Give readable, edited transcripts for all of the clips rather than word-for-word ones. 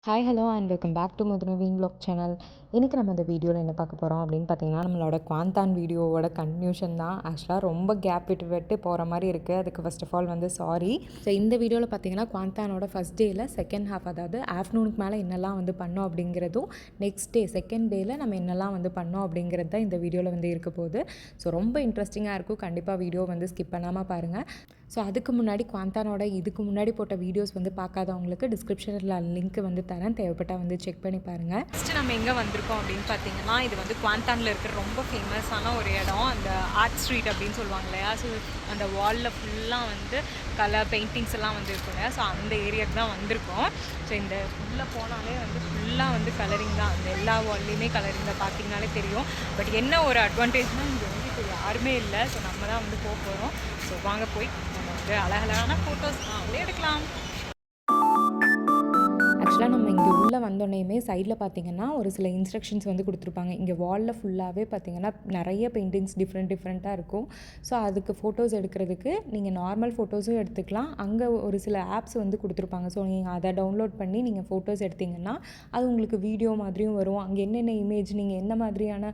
Hi hello and welcome back to Madhunaveen vlog channel. இன்றைக்கி நம்ம இந்த வீடியோவில் என்ன பார்க்க போகிறோம் அப்படின்னு பார்த்தீங்கன்னா, நம்மளோட குவாந்தான் வீடியோவோட கன்டினியூஷன் தான். ஆக்சுவலாக ரொம்ப கேப் விட்டு விட்டு போகிற மாதிரி இருக்குது. அதுக்கு ஃபர்ஸ்ட் ஆஃப் ஆல் வந்து சாரி. ஸோ இந்த வீடியோவில் பார்த்தீங்கன்னா குவாந்தானோட ஃபஸ்ட் டேயில் செகண்ட் ஹாஃப், அதாவது ஆஃப்டர்நூனுக்கு மேலே என்னெல்லாம் வந்து பண்ணோம் அப்படிங்கிறதும், நெக்ஸ்ட் டே செகண்ட் டேயில் நம்ம என்னெல்லாம் வந்து பண்ணோம் அப்படிங்கிறது தான் இந்த வீடியோவில் வந்து இருக்க போகுது. ஸோ ரொம்ப இன்ட்ரெஸ்டிங்காக இருக்கும். கண்டிப்பாக வீடியோ வந்து ஸ்கிப் பண்ணாமல் பாருங்கள். ஸோ அதுக்கு முன்னாடி குவாந்தானோட இதுக்கு முன்னாடி போட்ட வீடியோஸ் வந்து பார்க்காதவங்களுக்கு டிஸ்கிரிப்ஷனில் லிங்க் வந்து தரேன், தேவைப்பட்டால் வந்து செக் பண்ணி பாருங்கள். ஃபஸ்ட்டு நம்ம எங்கே வந்திருக்கோம் அப்படின்னு பார்த்தீங்கன்னா, இது வந்து குவாந்தானில் இருக்கிற ரொம்ப ஃபேமஸான ஒரு இடம், அந்த ஆர்ட் ஸ்ட்ரீட் அப்படின்னு சொல்லுவாங்க இல்லையா. ஸோ அந்த வாலில் ஃபுல்லாக வந்து கலர் பெயிண்டிங்ஸ் எல்லாம் வந்து இருக்கும் இல்லையா. ஸோ அந்த ஏரியாவுக்கு தான் வந்திருக்கோம். ஸோ இந்த உள்ளே போனாலே வந்து ஃபுல்லாக வந்து கலரிங் தான், அந்த எல்லா வால்லையுமே கலரிங் தான், பார்த்தீங்கனாலே தெரியும். பட் என்ன ஒரு அட்வான்டேஜ்னால் இங்கே வந்து இப்போ யாருமே இல்லை. ஸோ நம்ம தான் வந்து போக போகிறோம். ஸோ வாங்க போய் நம்ம வந்து அழகழகான ஃபோட்டோஸ் அப்படியே எடுக்கலாம். ஆக்சுவலாக நம்ம இங்கே உள்ளே வந்தோடனேயுமே சைடில் பார்த்தீங்கன்னா ஒரு சில இன்ஸ்ட்ரக்ஷன்ஸ் வந்து கொடுத்துருப்பாங்க. இங்கே வாலில் ஃபுல்லாகவே பார்த்தீங்கன்னா நிறைய பெயிண்டிங்ஸ் டிஃப்ரெண்ட்டாக இருக்கும். ஸோ அதுக்கு ஃபோட்டோஸ் எடுக்கிறதுக்கு நீங்கள் நார்மல் ஃபோட்டோஸும் எடுத்துக்கலாம். அங்கே ஒரு சில ஆப்ஸ் வந்து கொடுத்துருப்பாங்க. ஸோ நீங்கள் அதை டவுன்லோட் பண்ணி நீங்கள் ஃபோட்டோஸ் எடுத்திங்கன்னா அது உங்களுக்கு வீடியோ மாதிரியும் வரும். அங்கே என்னென்ன இமேஜ் நீங்கள் என்ன மாதிரியான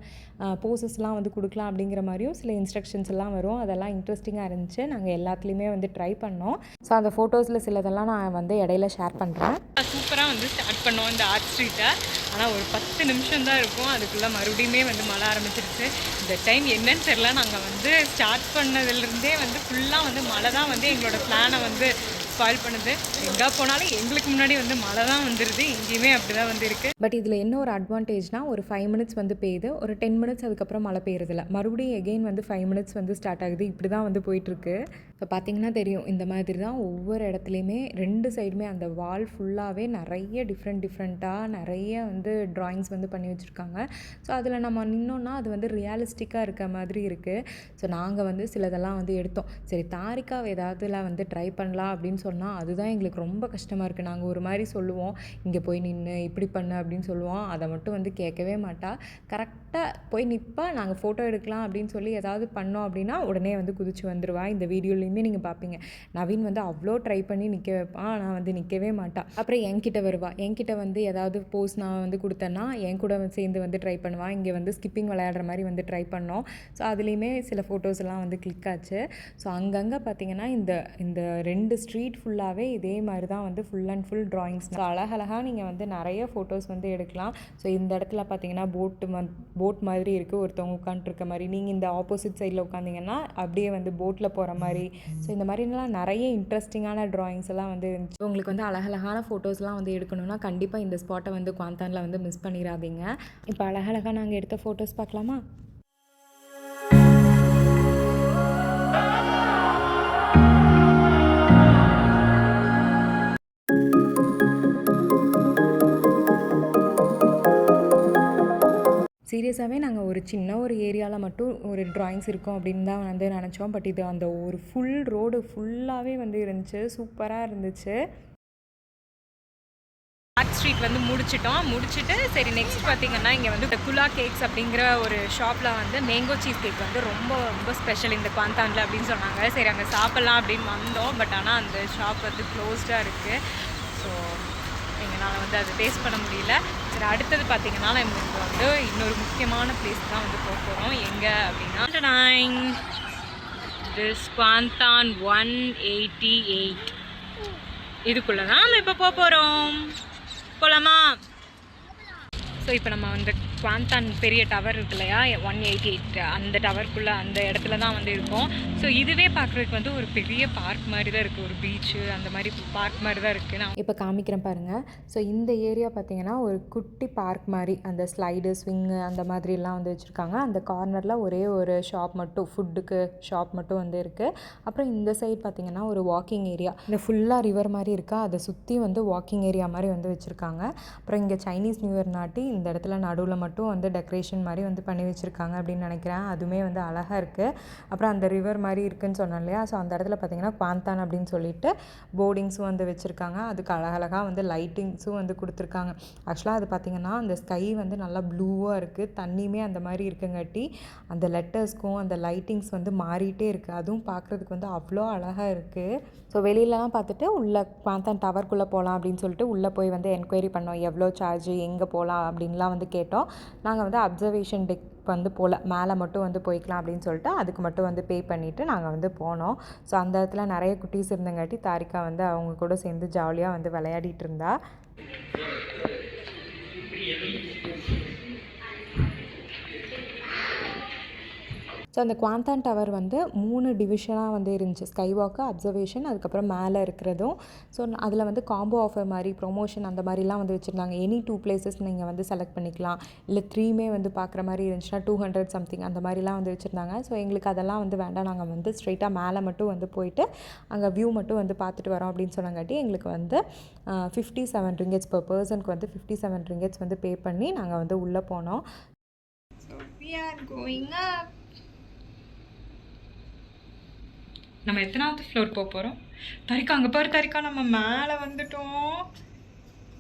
போசஸ்லாம் வந்து கொடுக்கலாம் அப்படிங்கிற மாதிரியும் சில இன்ஸ்ட்ரக்ஷன்ஸ் எல்லாம் வரும். அதெல்லாம் இன்ட்ரெஸ்டிங்காக இருந்துச்சு. நாங்கள் எல்லாத்துலேயுமே வந்து ட்ரை பண்ணோம். ஸோ அந்த ஃபோட்டோஸில் சிலதெல்லாம் நான் வந்து இடையில ஷேர் பண்ணுறேன். சூப்பராக வந்து ஸ்டார்ட் பண்ணோம் இந்த ஆர்ட் ஸ்ட்ரீட்டை. ஆனால் ஒரு 10 நிமிஷம் தான் இருக்கும், அதுக்குள்ளே மறுபடியுமே வந்து மழை ஆரம்பிச்சிருச்சு. இந்த டைம் என்னன்னு தெரியல, நாங்கள் வந்து ஸ்டார்ட் பண்ணதுலேருந்தே வந்து ஃபுல்லாக வந்து மழை தான் வந்து எங்களோட பிளானை வந்து ஸ்பாயில் பண்ணுது. எங்கே போனாலும் எங்களுக்கு முன்னாடி வந்து மழை தான் வந்துடுது. இங்கேயுமே அப்படி தான் வந்து இருக்குது. பட் இதில் என்ன ஒரு அட்வான்டேஜ்னால், ஒரு 5 மினிட்ஸ் வந்து பெய்யுது, ஒரு 10 மினிட்ஸ் அதுக்கப்புறம் மழை பெய்யறதில்ல, மறுபடியும் எகெயின் வந்து 5 மினிட்ஸ் வந்து ஸ்டார்ட் ஆகுது. இப்படி தான் வந்து போயிட்டுருக்கு. இப்போ பார்த்தீங்கன்னா தெரியும், இந்த மாதிரி தான் ஒவ்வொரு இடத்துலையுமே 2 சைடுமே அந்த வால் ஃபுல்லாகவே நிறைய டிஃப்ரெண்ட்டாக நிறைய வந்து ட்ராயிங்ஸ் வந்து பண்ணி வச்சுருக்காங்க. ஸோ அதில் நம்ம நின்னோன்னா அது வந்து ரியாலிஸ்டிக்காக இருக்க மாதிரி இருக்குது. ஸோ நாங்கள் வந்து சிலதெல்லாம் வந்து எடுத்தோம். சரி தாரிக்காவை ஏதாவதுல வந்து ட்ரை பண்ணலாம் அப்படின்னு சொன்னால் அதுதான் எங்களுக்கு ரொம்ப கஷ்டமாக இருக்குது. நாங்கள் ஒரு மாதிரி சொல்லுவோம், இங்கே போய் நின்று இப்படி பண்ணு அப்படின்னு சொல்லுவோம். அதை மட்டும் வந்து கேட்கவே மாட்டா. கரெக்டாக போய் நிற்பா, நாங்கள் ஃபோட்டோ எடுக்கலாம் அப்படின்னு சொல்லி ஏதாவது பண்ணோம் அப்படின்னா உடனே வந்து குதிச்சு வந்துடுவா. இந்த வீடியோலையுமே நீங்கள் பார்ப்பீங்க, நவீன் வந்து அவ்வளோ ட்ரை பண்ணி நிற்க வைப்பான், ஆனால் வந்து நிற்கவே மாட்டாள். அப்புறம் என்கிட்ட வருவா, என்கிட்ட வந்து ஏதாவது போஸ் நான் வந்து கொடுத்தேன்னா என் கூட சேர்ந்து வந்து ட்ரை பண்ணுவாள். இங்கே வந்து ஸ்கிப்பிங் விளையாடுற மாதிரி வந்து ட்ரை பண்ணோம். ஸோ அதுலேயுமே சில ஃபோட்டோஸ் எல்லாம் வந்து கிளிக் ஆச்சு. ஸோ அங்கங்கே பார்த்தீங்கன்னா இந்த இந்த 2 ஸ்ட்ரீட் ஃபுல்லாகவே இதே மாதிரி தான் வந்து full and full drawings. So அழகழகாக நீங்கள் வந்து நிறைய ஃபோட்டோஸ் வந்து எடுக்கலாம். ஸோ இந்த இடத்துல பார்த்தீங்கன்னா போட் மாதிரி இருக்குது, ஒருத்தவங்க உட்காந்துருக்க மாதிரி. நீங்கள் இந்த ஆப்போசிட் சைடில் உட்காந்திங்கன்னா அப்படியே வந்து போட்டில் போகிற மாதிரி. ஸோ இந்த மாதிரிலாம் நிறைய இன்ட்ரெஸ்டிங்கான ட்ராயிங்ஸ் எல்லாம் வந்து இருந்துச்சு. உங்களுக்கு வந்து அழகழகான ஃபோட்டோஸ்லாம் வந்து எடுக்கணும்னா கண்டிப்பாக இந்த ஸ்பாட்டை வந்து குவாந்தானில் வந்து மிஸ் பண்ணிடாதீங்க. இப்போ அழகழகாக நாங்கள் எடுத்த ஃபோட்டோஸ் பார்க்கலாமா? சீரியஸாகவே நாங்கள் ஒரு சின்ன ஒரு ஏரியாவில் மட்டும் ஒரு ட்ராயிங்ஸ் இருக்கும் அப்படின்னு தான் வந்து நினச்சோம். பட் இது அந்த ஒரு ஃபுல் ரோடு ஃபுல்லாகவே வந்து இருந்துச்சு, சூப்பராக இருந்துச்சு. ஆர்ட் ஸ்ட்ரீட் வந்து முடிச்சுட்டு சரி நெக்ஸ்ட் பார்த்தீங்கன்னா இங்கே வந்து குலா கேக்ஸ் அப்படிங்கிற ஒரு ஷாப்பில் வந்து மேங்கோ சீஸ் கேக் வந்து ரொம்ப ரொம்ப ஸ்பெஷல் இந்த குவாந்தானில் அப்படின்னு சொன்னாங்க. சரி அங்கே சாப்பிட்லாம் அப்படின்னு வந்தோம். பட் ஆனால் அந்த ஷாப் வந்து க்ளோஸ்டாக இருக்குது. ஸோ எங்களால் வந்து அதை டேஸ்ட் பண்ண முடியல. சரி அடுத்தது பார்த்தீங்கன்னா நம்ம இங்கே வந்து இன்னொரு முக்கியமான பிளேஸ் தான் வந்து போக போகிறோம். எங்கே அப்படின்னா திஸ் குவாந்தான் 188 இதுக்குள்ளே தான் நம்ம இப்போ போக போகிறோம். போகலாமா? ஸோ இப்போ நம்ம வந்து குவாந்தான் பெரிய டவர் இருக்கு இல்லையா, 188, அந்த டவருக்குள்ளே அந்த இடத்துல தான் வந்து இருக்கோம். ஸோ இதுவே பார்க்குறதுக்கு வந்து ஒரு பெரிய பார்க் மாதிரி தான் இருக்குது, ஒரு பீச்சு அந்த மாதிரி பார்க் மாதிரி தான் இருக்குது. நான் இப்போ காமிக்கிறேன் பாருங்கள். ஸோ இந்த ஏரியா பார்த்தீங்கன்னா ஒரு குட்டி பார்க் மாதிரி, அந்த ஸ்லைடு ஸ்விங்கு அந்த மாதிரிலாம் வந்து வச்சுருக்காங்க. அந்த கார்னரில் ஒரே ஒரு ஷாப் மட்டும், ஃபுட்டுக்கு ஷாப் மட்டும் வந்து இருக்குது. அப்புறம் இந்த சைட் பார்த்திங்கன்னா ஒரு வாக்கிங் ஏரியா, இந்த ஃபுல்லாக ரிவர் மாதிரி இருக்கா, அதை சுற்றி வந்து வாக்கிங் ஏரியா மாதிரி வந்து வச்சுருக்காங்க. அப்புறம் இங்கே சைனீஸ் நியூ இயர் நாட்டி இந்த இடத்துல நடுவில் மட்டும் வந்து டெக்கரேஷன் மாதிரி வந்து பண்ணி வச்சுருக்காங்க அப்படின்னு நினைக்கிறேன். அதுவுமே வந்து அழகாக இருக்குது. அப்புறம் அந்த ரிவர் மாதிரி இருக்குதுன்னு சொன்னேன் இல்லையா, ஸோ அந்த இடத்துல பார்த்திங்கன்னா குவாந்தான் அப்படின்னு சொல்லிட்டு போர்டிங்ஸும் வந்து வச்சுருக்காங்க. அதுக்கு அழகழகாக வந்து லைட்டிங்ஸும் வந்து கொடுத்துருக்காங்க. ஆக்சுவலாக அது பார்த்திங்கன்னா அந்த ஸ்கை வந்து நல்லா ப்ளூவாக இருக்குது, தண்ணியுமே அந்த மாதிரி இருக்குங்காட்டி அந்த லெட்டர்ஸ்க்கும் அந்த லைட்டிங்ஸ் வந்து மாறிட்டே இருக்குது. அதுவும் பார்க்குறதுக்கு வந்து அவ்வளோ அழகாக இருக்குது. ஸோ வெளியிலலாம் பார்த்துட்டு உள்ளே குவாந்தான் டவர்க்குள்ளே போகலாம் அப்படின்னு சொல்லிட்டு உள்ளே போய் வந்து என்கொயரி பண்ணோம், எவ்வளோ சார்ஜு, எங்கே போகலாம் அப்படின்லாம் வந்து கேட்டோம். நாங்கள் வந்து அப்சர்வேஷன் டெக் வந்து போகல, மேலே மட்டும் வந்து போய்க்கலாம் அப்படின்னு சொல்லிட்டு அதுக்கு மட்டும் வந்து பே பண்ணிவிட்டு நாங்கள் வந்து போனோம். ஸோ அந்த இடத்துல நிறைய குட்டீஸ் இருந்தங்காட்டி தாரிகா வந்து அவங்க கூட சேர்ந்து ஜாலியாக வந்து விளையாடிட்டு இருந்தா. ஸோ அந்த குவாந்தான் டவர் வந்து 3 டிவிஷனாக வந்து இருந்துச்சு. ஸ்கை வாக்கு, அப்சர்வேஷன், அதுக்கப்புறம் மேலே இருக்கிறதும். ஸோ அதில் வந்து காம்போ ஆஃபர் மாதிரி ப்ரொமோஷன் அந்த மாதிரிலாம் வந்து வச்சுருந்தாங்க. எனி 2 பிளேசஸ் நீங்கள் வந்து செலக்ட் பண்ணிக்கலாம், இல்லை 3மே வந்து பார்க்குற மாதிரி இருந்துச்சுன்னா 200 சம்திங் அந்த மாதிரிலாம் வந்து வச்சுருந்தாங்க. ஸோ எங்களுக்கு அதெல்லாம் வந்து வேண்டாம், நாங்கள் வந்து ஸ்ட்ரெயிட்டாக மேலே மட்டும் வந்து போயிட்டு அங்கே வியூ மட்டும் வந்து பார்த்துட்டு வரோம் அப்படின்னு சொன்னங்காட்டி எங்களுக்கு வந்து 57 ரிங்கெட்ஸ் per பர்சனுக்கு வந்து 57 ரிங்கெட்ஸ் வந்து பே பண்ணி நாங்கள் வந்து உள்ளே போனோம். So we are going up. நம்ம எத்தனாவது ஃப்ளோர் போகிறோம்? தாரிகா அங்கே பாரு, தாரிகா நம்ம மேலே வந்துட்டோம்.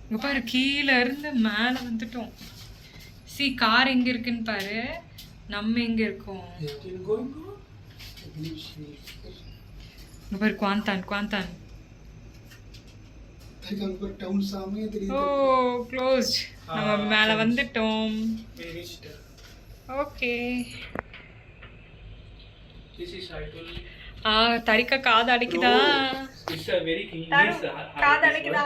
இங்கே பாரு, கீழே இருந்து மேலே வந்துட்டோம். சி கார் எங்கே இருக்குன்னு பாரு, நம்ம எங்கே இருக்கோம். இங்கே பாரு குவாந்தான், குவாந்தான். ஓ க்ளோஸ்ட். நம்ம மேலே வந்துட்டோம். ஓகே. தாரிகா காது அடிக்குதா? காது அடிக்குதா?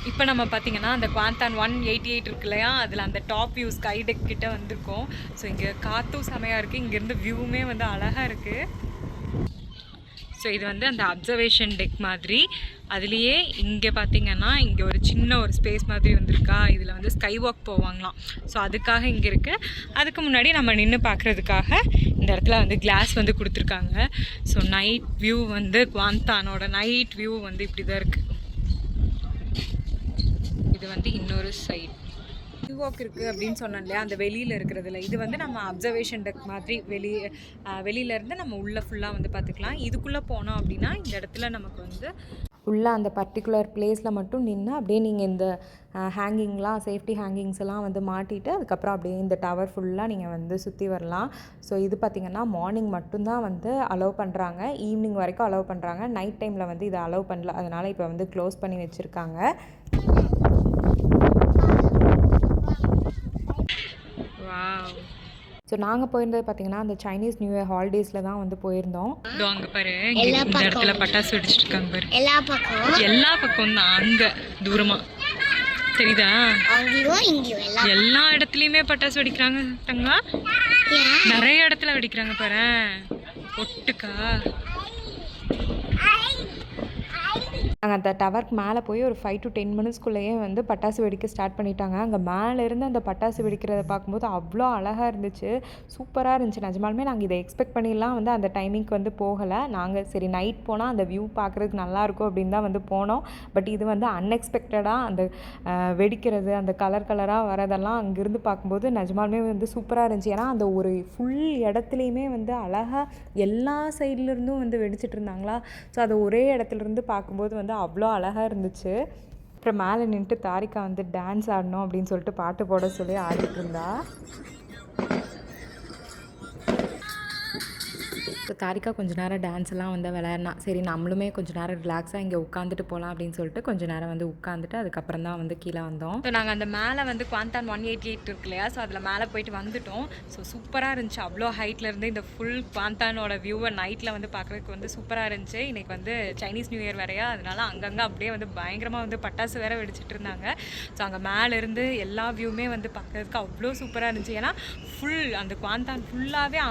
இப்போ நம்ம பார்த்தீங்கன்னா அந்த குவாந்தான் 188 இருக்கு இல்லையா, அதில் அந்த டாப் வியூ ஸ்கை டெக் கிட்ட வந்திருக்கோம். ஸோ இங்கே காற்றும் செமையாக இருக்குது, இங்கேருந்து வியூவுமே வந்து அழகாக இருக்குது. ஸோ இது வந்து அந்த அப்சர்வேஷன் டெக் மாதிரி. அதுலேயே இங்கே பார்த்தீங்கன்னா இங்கே ஒரு சின்ன ஒரு ஸ்பேஸ் மாதிரி வந்திருக்கா, இதில் வந்து ஸ்கை வாக் போவாங்களாம். ஸோ அதுக்காக இங்கே இருக்குது. அதுக்கு முன்னாடி நம்ம நின்று பார்க்குறதுக்காக இந்த இடத்துல வந்து கிளாஸ் வந்து கொடுத்துருக்காங்க. ஸோ நைட் வியூ வந்து குவாந்தானோட நைட் வியூ வந்து இப்படி தான் இருக்குது. இது வந்து இன்னொரு சைட் வியூ வாக் இருக்குது அப்படின்னு சொன்னோம் இல்லையா, அந்த வெளியில் இருக்கிறதுல இது வந்து நம்ம அப்சர்வேஷன் டெக் மாதிரி வெளியிலேருந்து நம்ம உள்ளே ஃபுல்லாக வந்து பார்த்துக்கலாம். இதுக்குள்ளே போனோம் அப்படின்னா இந்த இடத்துல நமக்கு வந்து உள்ளே அந்த பர்டிகுலர் பிளேஸில் மட்டும் நின்று அப்படியே நீங்கள் இந்த ஹேங்கிங்லாம், சேஃப்டி ஹேங்கிங்ஸ் எல்லாம் வந்து மாட்டிட்டு அதுக்கப்புறம் அப்படியே இந்த டவர் ஃபுல்லாக நீங்கள் வந்து சுற்றி வரலாம். ஸோ இது பார்த்திங்கன்னா மார்னிங் மட்டும்தான் வந்து அலோவ் பண்ணுறாங்க, ஈவினிங் வரைக்கும் அலோவ் பண்ணுறாங்க. நைட் டைமில் வந்து இதை அலோவ் பண்ணல, அதனால் இப்போ வந்து க்ளோஸ் பண்ணி வச்சுருக்காங்க. ஸோ நாங்கள் போயிருந்தது பார்த்திங்கன்னா அந்த சைனீஸ் நியூ இயர் ஹாலிடேஸில் தான் வந்து போயிருந்தோம். அங்கே பாரு, இந்த இடத்துல பட்டாசு வெடிச்சிட்டு இருக்காங்க பாரு, எல்லா பக்கம் தான். அங்கே தூரமாக தெரியுதா, எல்லா இடத்துலையுமே பட்டாசு வெடிக்கிறாங்க தங்கா, நிறைய இடத்துல வெடிக்கிறாங்க பாரு ஒட்டுக்கா. நாங்கள் அந்த டவருக்கு மேலே போய் ஒரு 5 to 10 மினிட்ஸ்க்குள்ளேயே வந்து பட்டாசு வெடிக்க ஸ்டார்ட் பண்ணிட்டாங்க. அங்கே மேலேருந்து அந்த பட்டாசு வெடிக்கிறத பார்க்கும்போது அவ்வளோ அழகாக இருந்துச்சு, சூப்பராக இருந்துச்சு. நிஜமாலுமே நாங்கள் இதை எக்ஸ்பெக்ட் பண்ணிலாம் வந்து அந்த டைமிங்க்கு வந்து போகலை. நாங்கள் சரி நைட் போனால் அந்த வியூ பார்க்குறதுக்கு நல்லாயிருக்கும் அப்படின்னு தான் வந்து போனோம். பட் இது வந்து அன்எக்ஸ்பெக்டடாக அந்த வெடிக்கிறது, அந்த கலர் கலராக வரதெல்லாம் அங்கேருந்து பார்க்கும்போது நிஜமாலுமே வந்து சூப்பராக இருந்துச்சு. ஏன்னா அந்த ஒரு ஃபுல் இடத்துலையுமே வந்து அழகாக எல்லா சைட்லேருந்தும் வந்து வெடிச்சிட்டு இருந்தாங்களா. ஸோ அதை ஒரே இடத்துலேருந்து பார்க்கும்போது வந்து அவ்வளோ அழகாக இருந்துச்சு. அப்புறம் மேலே நின்றுட்டு தாரிகா வந்து டான்ஸ் ஆடணும் அப்படின்னு சொல்லிட்டு பாட்டு போட சொல்லி ஆடிட்டு இருந்தா. ஸோ தாரிகா கொஞ்சம் நேரம் டான்ஸ் எல்லாம் வந்து விளையாடினா. சரி நம்மளுமே கொஞ்சம் நேரம் ரிலாக்ஸாக இங்கே உட்காந்துட்டு போகலாம் அப்படின்னு சொல்லிட்டு கொஞ்சம் நேரம் வந்து உட்காந்துட்டு அதுக்கப்புறம் தான் வந்து கீழே வந்தோம். ஸோ நாங்கள் அந்த மேலே வந்து குவாந்தான் 188 இருக்கு இல்லையா, ஸோ அதில் மேலே போயிட்டு வந்துட்டோம். ஸோ சூப்பராக இருந்துச்சு, அவ்வளோ ஹைட்லேருந்து இந்த ஃபுல் குவாந்தானோட வியூவை நைட்டில் வந்து பார்க்குறதுக்கு வந்து சூப்பராக இருந்துச்சு. இன்றைக்கி வந்து சைனீஸ் நியூ இயர் வேறையா, அதனால அங்கங்கே அப்படியே வந்து பயங்கரமாக வந்து பட்டாசு வேறு வெடிச்சிட்டு இருந்தாங்க. ஸோ அங்கே மேலேருந்து எல்லா வியூவுமே வந்து பார்க்குறதுக்கு அவ்வளோ சூப்பராக இருந்துச்சு. ஏன்னா ஃபுல் அந்த குவாந்தான் ஃபுல்லாகவே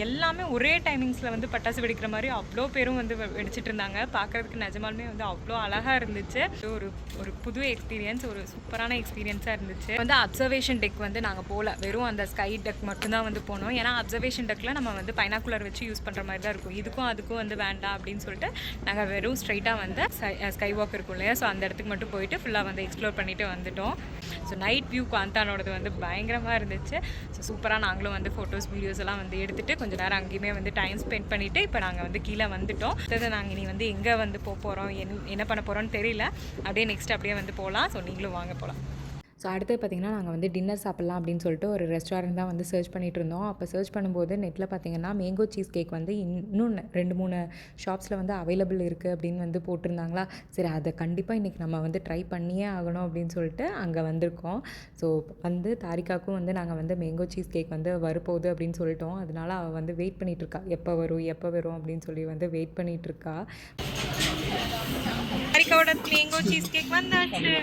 எல்லாமே ஒரே டைமிங்ஸில் வந்து வந்து பட்டாசு வெடிக்கிற மாதிரி அவ்வளோ பேரும் வந்து வெடிச்சிட்டு இருந்தாங்க. பார்க்குறதுக்கு நிஜமாலுமே வந்து அவ்வளோ அழகாக இருந்துச்சு. ஒரு ஒரு புது எக்ஸ்பீரியன்ஸ், ஒரு சூப்பரான எக்ஸ்பீரியன்ஸாக இருந்துச்சு. வந்து அப்சர்வேஷன் டெக் வந்து நாங்கள் போகல, வெறும் அந்த ஸ்கை டெக் மட்டும்தான் வந்து போனோம். ஏன்னா அப்சர்வேஷன் டெக்கில் நம்ம வந்து பைனாக்குலர் வச்சு யூஸ் பண்ணுற மாதிரி தான் இருக்கும். இதுக்கும் அதுக்கும் வந்து வேண்டாம் அப்படின்னு சொல்லிட்டு நாங்கள் வெறும் ஸ்ட்ரைட்டாக வந்து ஸ்கை வாக் இருக்கும் இல்லையா, ஸோ அந்த இடத்துக்கு மட்டும் போயிட்டு ஃபுல்லாக வந்து எக்ஸ்ப்ளோர் பண்ணிட்டு வந்துட்டோம். ஸோ நைட் வியூ குவாந்தானோடது வந்து பயங்கரமாக இருந்துச்சு. ஸோ சூப்பராக நாங்களும் வந்து ஃபோட்டோஸ் வீடியோஸ் எல்லாம் வந்து எடுத்துகிட்டு கொஞ்சம் நேரம் அங்கேயுமே வந்து டைம் ஸ்பெண்ட் பண்ணிவிட்டு இப்போ நாங்கள் வந்து கீழே வந்துட்டோம். அடுத்தது நாங்கள் இனி வந்து எங்கே வந்து போகிறோம், என்ன பண்ண போகிறோன்னு தெரியல. அப்படியே நெக்ஸ்ட் அப்படியே வந்து போகலாம். ஸோ நீங்களும் வாங்க போகலாம். ஸோ அடுத்து பார்த்திங்கன்னா நாங்கள் வந்து டின்னர் சாப்பிட்லாம் அப்படின்னு சொல்லிட்டு ஒரு ரெஸ்டாரண்ட் தான் வந்து சர்ச் பண்ணிகிட்டு இருந்தோம். அப்போ சர்ச் பண்ணும்போது நெட்டில் பார்த்திங்கன்னா மேங்கோ சீஸ் கேக் வந்து இன்னும் 2-3 ஷாப்ஸில் வந்து அவைலபிள் இருக்குது அப்படின்னு வந்து போட்டிருந்தாங்களா. சரி, அதை கண்டிப்பாக இன்றைக்கி நம்ம வந்து ட்ரை பண்ணியே ஆகணும் அப்படின்னு சொல்லிட்டு அங்கே வந்திருக்கோம். ஸோ வந்து தாரிகாவுக்கும் வந்து நாங்கள் வந்து மேங்கோ சீஸ் கேக் வந்து வரப்போகுது அப்படின்னு சொல்லிட்டோம். அதனால அவள் வந்து வெயிட் பண்ணிகிட்ருக்கா, எப்போ வரும் அப்படின்னு சொல்லி வந்து வெயிட் பண்ணிகிட்ருக்கா. தாரிகாவோட மேங்கோ சீஸ் கேக் வந்தாச்சு.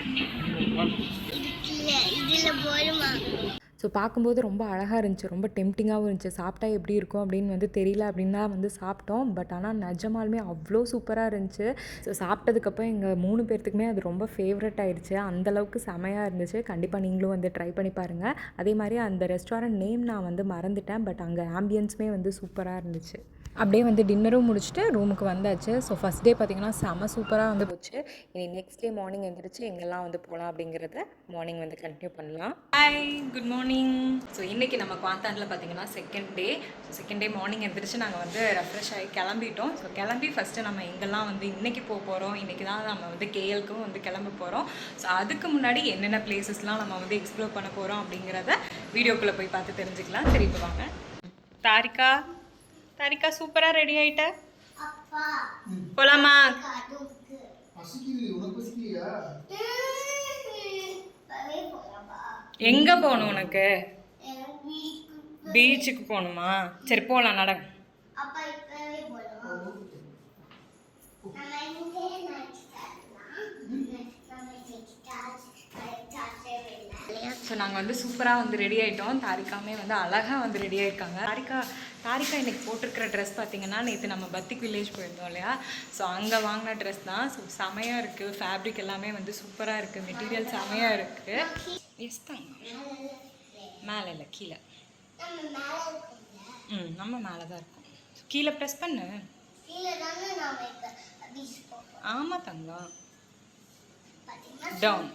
ஸோ பார்க்கும்போது ரொம்ப அழகாக இருந்துச்சு, ரொம்ப டெம்டிங்காகவும் இருந்துச்சு. சாப்பிட்டா எப்படி இருக்கும் அப்படின்னு வந்து தெரியல அப்படின்னு தான் வந்து சாப்பிட்டோம். பட் ஆனால் நிஜமாலுமே அவ்வளோ சூப்பராக இருந்துச்சு. ஸோ சாப்பிட்டதுக்கப்புறம் எங்கள் 3 பேர்த்துக்குமே அது ரொம்ப ஃபேவரட் ஆகிடுச்சு. அந்தளவுக்கு செமையாக இருந்துச்சு. கண்டிப்பாக நீங்களும் வந்து ட்ரை பண்ணி பாருங்கள். அதே மாதிரி அந்த ரெஸ்டாரண்ட் நேம் நான் வந்து மறந்துட்டேன், பட் அங்கே ஆம்பியன்ஸுமே வந்து சூப்பராக இருந்துச்சு. அப்படியே வந்து டின்னரும் முடிச்சுட்டு ரூமுக்கு வந்தாச்சு. ஸோ ஃபஸ்ட் டே பார்த்திங்கன்னா செம சூப்பராக வந்து போச்சு. இனி நெக்ஸ்ட் டே மார்னிங் எழுந்திரிச்சு எங்கெல்லாம் வந்து போகலாம் அப்படிங்கிறத மார்னிங் வந்து கண்டினியூ பண்ணலாம். Hi, good morning. ஸோ இன்றைக்கி நம்ம குவாந்தானில் பார்த்திங்கன்னா செகண்ட் டே மார்னிங் எழுந்திரிச்சு நாங்கள் வந்து ரெஃப்ரெஷ் ஆகி கிளம்பிட்டோம். ஸோ கிளம்பி ஃபஸ்ட்டு நம்ம எங்கெல்லாம் வந்து இன்றைக்கி போகிறோம், இன்றைக்கி தான் நம்ம வந்து கேஎல்க்கும் வந்து கிளம்ப போகிறோம். ஸோ அதுக்கு முன்னாடி என்னென்ன பிளேசஸ்லாம் நம்ம வந்து எக்ஸ்ப்ளோர் பண்ண போகிறோம் அப்படிங்கிறத வீடியோக்குள்ளே போய் பார்த்து தெரிஞ்சுக்கலாம். சரி, இப்போ வாங்க. தாரிகா சூப்பராக ரெடி ஆகிட்ட, போலாமா? எங்கே போகணும் உனக்கு? பீச்சுக்கு போகணுமா? சரி போகலாம், நட. ஸோ நாங்கள் வந்து சூப்பராக வந்து ரெடி ஆகிட்டோம். தாரிகாமே வந்து அழகாக வந்து ரெடி ஆகிருக்காங்க. தாரிகா இன்றைக்கி போட்டிருக்கிற ட்ரெஸ் பார்த்திங்கன்னா நேற்று நம்ம பத்திக் வில்லேஜ் போயிருந்தோம் இல்லையா, ஸோ அங்கே வாங்கின ட்ரெஸ் தான். ஸோ செமையாக இருக்குது, ஃபேப்ரிக் எல்லாமே வந்து சூப்பராக இருக்குது, மெட்டீரியல் செமையாக இருக்குது. எஸ் தாங்க, மேலே இல்லை கீழே. நம்ம மேலே தான் இருக்கும். கீழே ப்ரெஸ் பண்ணு. ஆமாம் தங்கம், டவுன்.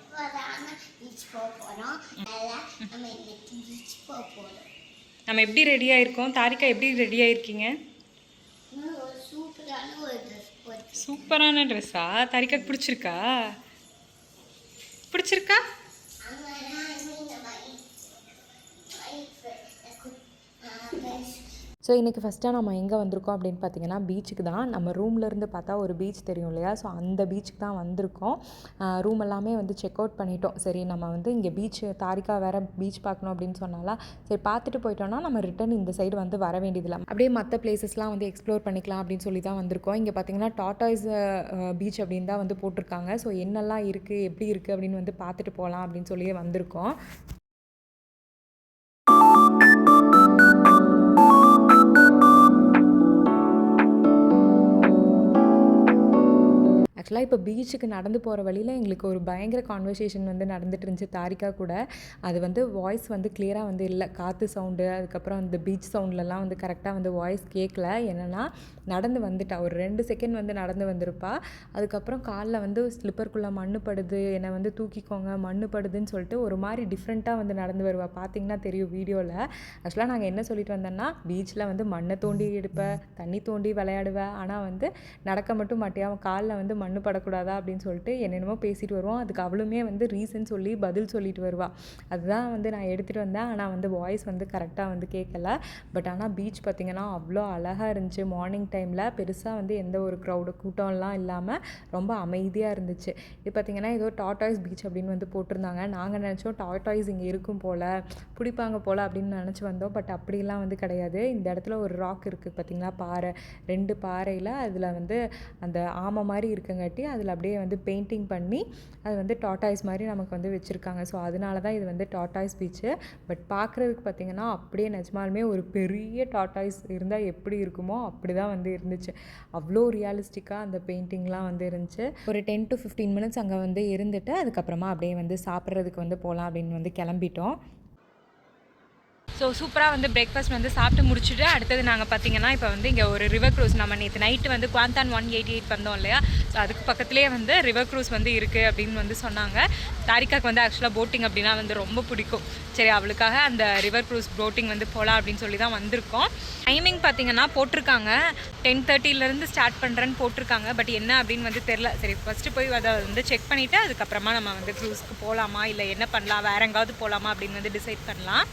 நம்ம எப்படி ரெடி ஆயிருக்கோம்? தாரிகா எப்படி ரெடி ஆயிருக்கீங்க? சூப்பரான ட்ரெஸ்ஸா? தாரிகாக்கு பிடிச்சிருக்கா? ஸோ இன்றைக்கி ஃபஸ்ட்டாக நம்ம எங்கே வந்திருக்கோம் அப்படின்னு பார்த்தீங்கன்னா பீச்சுக்கு தான். நம்ம ரூம்லேருந்து பார்த்தா ஒரு பீச் தெரியும் இல்லையா, ஸோ அந்த பீச்சுக்கு தான் வந்திருக்கோம். ரூம் எல்லாமே வந்து செக் அவுட் பண்ணிட்டோம். சரி, நம்ம வந்து இங்கே தாரிகா வேறு பீச் பார்க்கணும் அப்படின்னு சொன்னால, சரி பார்த்துட்டு போயிட்டோம்னா நம்ம ரிட்டன் இந்த சைடு வந்து வர வேண்டியதில்லை, அப்படியே மற்ற பிளேசஸ்லாம் வந்து எக்ஸ்ப்ளோர் பண்ணிக்கலாம் அப்படின்னு சொல்லி தான் வந்திருக்கோம். இங்கே பார்த்தீங்கன்னா டாட்டாய்ஸ் பீச் அப்படின்னு தான் வந்து போட்டிருக்காங்க. ஸோ என்னெல்லாம் இருக்குது, எப்படி இருக்குது அப்படின்னு வந்து பார்த்துட்டு போகலாம் அப்படின்னு சொல்லி வந்திருக்கோம். ஆக்சுவலாக இப்போ பீச்சுக்கு நடந்து போகிற வழியில் எங்களுக்கு ஒரு பயங்கர கான்வர்சேஷன் வந்து நடந்துட்டு இருந்துச்சு தாரிகா கூட. அது வந்து வாய்ஸ் வந்து கிளியராக வந்து இல்லை, காற்று சவுண்டு, அதுக்கப்புறம் அந்த பீச் சவுண்ட்லலாம் வந்து கரெக்டாக வந்து வாய்ஸ் கேட்கல. என்னென்னா நடந்து வந்துட்டா, ஒரு 2 செகண்ட் வந்து நடந்து வந்திருப்பா. அதுக்கப்புறம் காலில் வந்து ஸ்லிப்பருக்குள்ளே மண்ணு படுது, என்னை வந்து தூக்கிக்கோங்க மண்ணு படுதுன்னு சொல்லிட்டு ஒரு மாதிரி டிஃப்ரெண்ட்டாக வந்து நடந்து வருவா. பார்த்திங்கன்னா தெரியும் வீடியோவில். ஆக்சுவலாக நாங்கள் என்ன சொல்லிட்டு வந்தோன்னா, பீச்சில் வந்து மண்ணை தோண்டி எடுப்பேன், தண்ணி தோண்டி விளையாடுவேன், ஆனால் வந்து நடக்க மட்டும் மாட்டியா, அவன் காலில் வந்து மண்ணு படக்கூடாதா அப்படின்னு சொல்லிட்டு என்னென்னமோ பேசிட்டு வருவோம். அதுக்கு அவளுமே வந்து ரீசன் சொல்லி பதில் சொல்லிட்டு வருவா. அதுதான் வந்து நான் எடுத்துகிட்டு வந்தேன். ஆனால் வந்து வாய்ஸ் வந்து கரெக்டாக வந்து கேட்கல. பட் ஆனால் பீச் பார்த்திங்கன்னா அவ்வளோ அழகாக இருந்துச்சு. மார்னிங் டைமில் பெருசாக வந்து எந்த ஒரு கூட்டம்லாம் இல்லாமல் ரொம்ப அமைதியாக இருந்துச்சு. இது பார்த்திங்கன்னா ஏதோ டாட்டாய்ஸ் பீச் அப்படின்னு வந்து போட்டிருந்தாங்க. நாங்கள் நினச்சோம் டாட்டாய்ஸ் இங்கே இருக்கும் போல், பிடிப்பாங்க போல் அப்படின்னு நினச்சி வந்தோம். பட் அப்படிலாம் வந்து கிடையாது. இந்த இடத்துல ஒரு ராக் இருக்குது பார்த்திங்களா, பாறை, 2 பாறையில் அதில் வந்து அந்த ஆமை மாதிரி இருக்குங்க கட்டி அதில் அப்படியே வந்து பெயிண்டிங் பண்ணி அது வந்து டாட்டாய்ஸ் மாதிரி நமக்கு வந்து வச்சுருக்காங்க. ஸோ அதனால தான் இது வந்து டாட்டாய்ஸ் பீச்சு. பட் பார்க்குறதுக்கு பார்த்திங்கன்னா அப்படியே நிஜமாலுமே ஒரு பெரிய டாட்டாய்ஸ் இருந்தால் எப்படி இருக்குமோ அப்படி தான் வந்து இருந்துச்சு. அவ்வளோ ரியலிஸ்டிக்காக அந்த பெயிண்டிங்லாம் வந்து இருந்துச்சு. ஒரு 10 to 15 மினிட்ஸ் அங்கே வந்து இருந்துட்டு அதுக்கப்புறமா அப்படியே வந்து சாப்பிட்றதுக்கு வந்து போகலாம் அப்படின்னு வந்து கிளம்பிட்டோம். ஸோ சூப்பராக வந்து பிரேக்ஃபாஸ்ட் வந்து சாப்பிட்டு முடிச்சுட்டு அடுத்தது நாங்கள் பார்த்தீங்கன்னா இப்போ வந்து இங்கே ஒரு ரிவர் க்ரூஸ் நம்ம நேற்று நைட்டு வந்து குவாந்தான் 188 வந்தோம் இல்லையா, ஸோ அதுக்கு பக்கத்துலேயே வந்து ரிவர் க்ரூஸ் வந்து இருக்குது அப்படின்னு வந்து சொன்னாங்க. தாரிகாக்கு வந்து ஆக்சுவலாக போட்டிங் அப்படின்னா வந்து ரொம்ப பிடிக்கும். சரி அவளுக்காக அந்த ரிவர் க்ரூஸ் போட்டிங் வந்து போகலாம் அப்படின்னு சொல்லி தான் வந்திருக்கோம். டைமிங் பார்த்தீங்கன்னா போட்டிருக்காங்க 10:30 ஸ்டார்ட் பண்ணுறேன்னு போட்டிருக்காங்க. பட் என்ன அப்படின்னு வந்து தெரில. சரி ஃபஸ்ட்டு போய் அதை வந்து செக் பண்ணிவிட்டு அதுக்கப்புறமா நம்ம வந்து க்ரூஸ்க்கு போகலாமா இல்லை என்ன பண்ணலாம், வேறு எங்காவது போகலாமா அப்படின்னு வந்து டிசைட் பண்ணலாம்.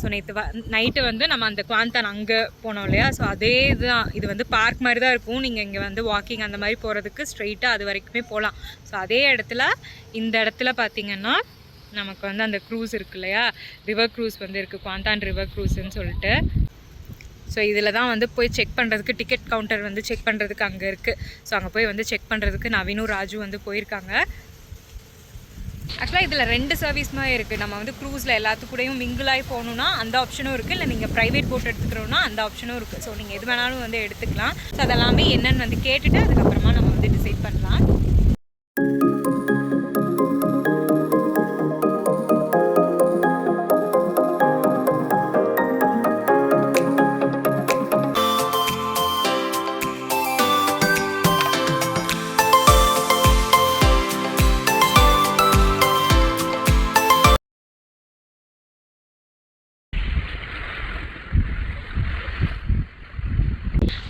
ஸோ நேற்று நைட்டு வந்து நம்ம அந்த குவாந்தான் அங்கே போனோம் இல்லையா, ஸோ அதே இதுதான். இது வந்து பார்க் மாதிரி தான் இருக்கும். நீங்கள் இங்கே வந்து வாக்கிங் அந்த மாதிரி போகிறதுக்கு ஸ்ட்ரெயிட்டாக அது வரைக்குமே போகலாம். ஸோ அதே இடத்துல இந்த இடத்துல பார்த்திங்கன்னா நமக்கு வந்து அந்த க்ரூஸ் இருக்குது இல்லையா, ரிவர் க்ரூஸ் வந்து இருக்குது, குவாந்தான் ரிவர் க்ரூஸ்ன்னு சொல்லிட்டு. ஸோ இதில் தான் வந்து போய் செக் பண்ணுறதுக்கு டிக்கெட் கவுண்டர் வந்து செக் பண்ணுறதுக்கு அங்கே இருக்குது. ஸோ அங்கே போய் வந்து செக் பண்ணுறதுக்கு நவீனும் ராஜு வந்து போயிருக்காங்க. ஆக்சுவலாக இதில் 2 சர்வீஸ்மே இருக்குது. நம்ம வந்து க்ரூஸில் எல்லாத்துக்கூடையும் மிங்கிளாகி போகணுன்னா அந்த ஆப்ஷனும் இருக்குது, இல்லை நீங்கள் ப்ரைவேட் போட் எடுத்துக்கிறோன்னா அந்த ஆப்ஷனும் இருக்குது. ஸோ நீங்கள் எது வேணாலும் வந்து எடுத்துக்கலாம். ஸோ அதெல்லாமே என்னென்னு வந்து கேட்டுட்டு அதுக்கப்புறமா நம்ம வந்து டிசைட் பண்ணலாம்.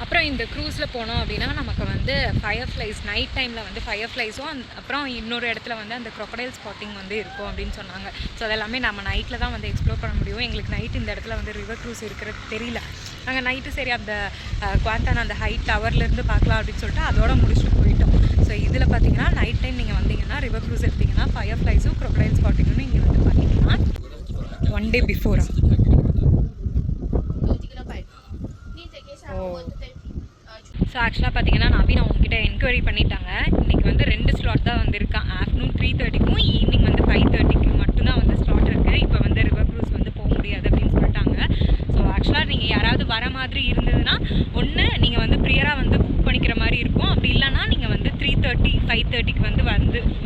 அப்புறம் இந்த க்ரூஸில் போனோம் அப்படின்னா நமக்கு வந்து ஃபயர்ஃப்ளைஸ் நைட் டைமில் வந்து ஃபயர்ஃப்ளைஸும் அப்புறம் இன்னொரு இடத்துல வந்து அந்த க்ரொக்கடைல் ஸ்பாட்டிங் வந்து இருக்கும் அப்படின்னு சொன்னாங்க. ஸோ அதெல்லாமே நம்ம நைட்டில் தான் வந்து எக்ஸ்ப்ளோர் பண்ண முடியும். எங்களுக்கு நைட் இந்த இடத்துல வந்து ரிவர் க்ரூஸ் இருக்கிறது தெரியல. நாங்கள் நைட்டு சரி அந்த குவாந்தான் அந்த ஹைட் டவர்லேருந்து பார்க்கலாம் அப்படின்னு சொல்லிட்டு அதோட முடிச்சுட்டு போயிட்டோம். ஸோ இதில் பார்த்தீங்கன்னா நைட் டைம் நீங்கள் வந்தீங்கன்னா ரிவர் க்ரூஸ் எடுத்திங்கன்னா ஃபயர்ஃப்ளைஸும் க்ரொக்கடைல் ஸ்பாட்டிங்னு இங்கே வந்து பார்த்தீங்கன்னா 1 day பிஃபோரா. ஸோ ஆக்சுவலாக பார்த்தீங்கன்னா நவீன் அவங்ககிட்ட என்கொயரி பண்ணிட்டாங்க. இன்றைக்கி வந்து 2 ஸ்லாட் தான் வந்துருக்கான். ஆஃப்டர்நூன் 3:30க்கும் ஈவினிங் வந்து 5:30க்கு மட்டும்தான் வந்து ஸ்லாட் இருக்குது. இப்போ வந்து ரிவர் க்ரூஸ் வந்து போக முடியாது அப்படின்னு சொல்லிட்டாங்க. ஸோ ஆக்சுவலாக நீங்கள் யாராவது வர மாதிரி இருந்ததுன்னா ஒன்று நீங்கள் வந்து ப்ரியராக வந்து புக் பண்ணிக்கிற மாதிரி இருக்கும். அப்படி இல்லைனா நீங்கள் வந்து 3:30 5:30க்கு வந்து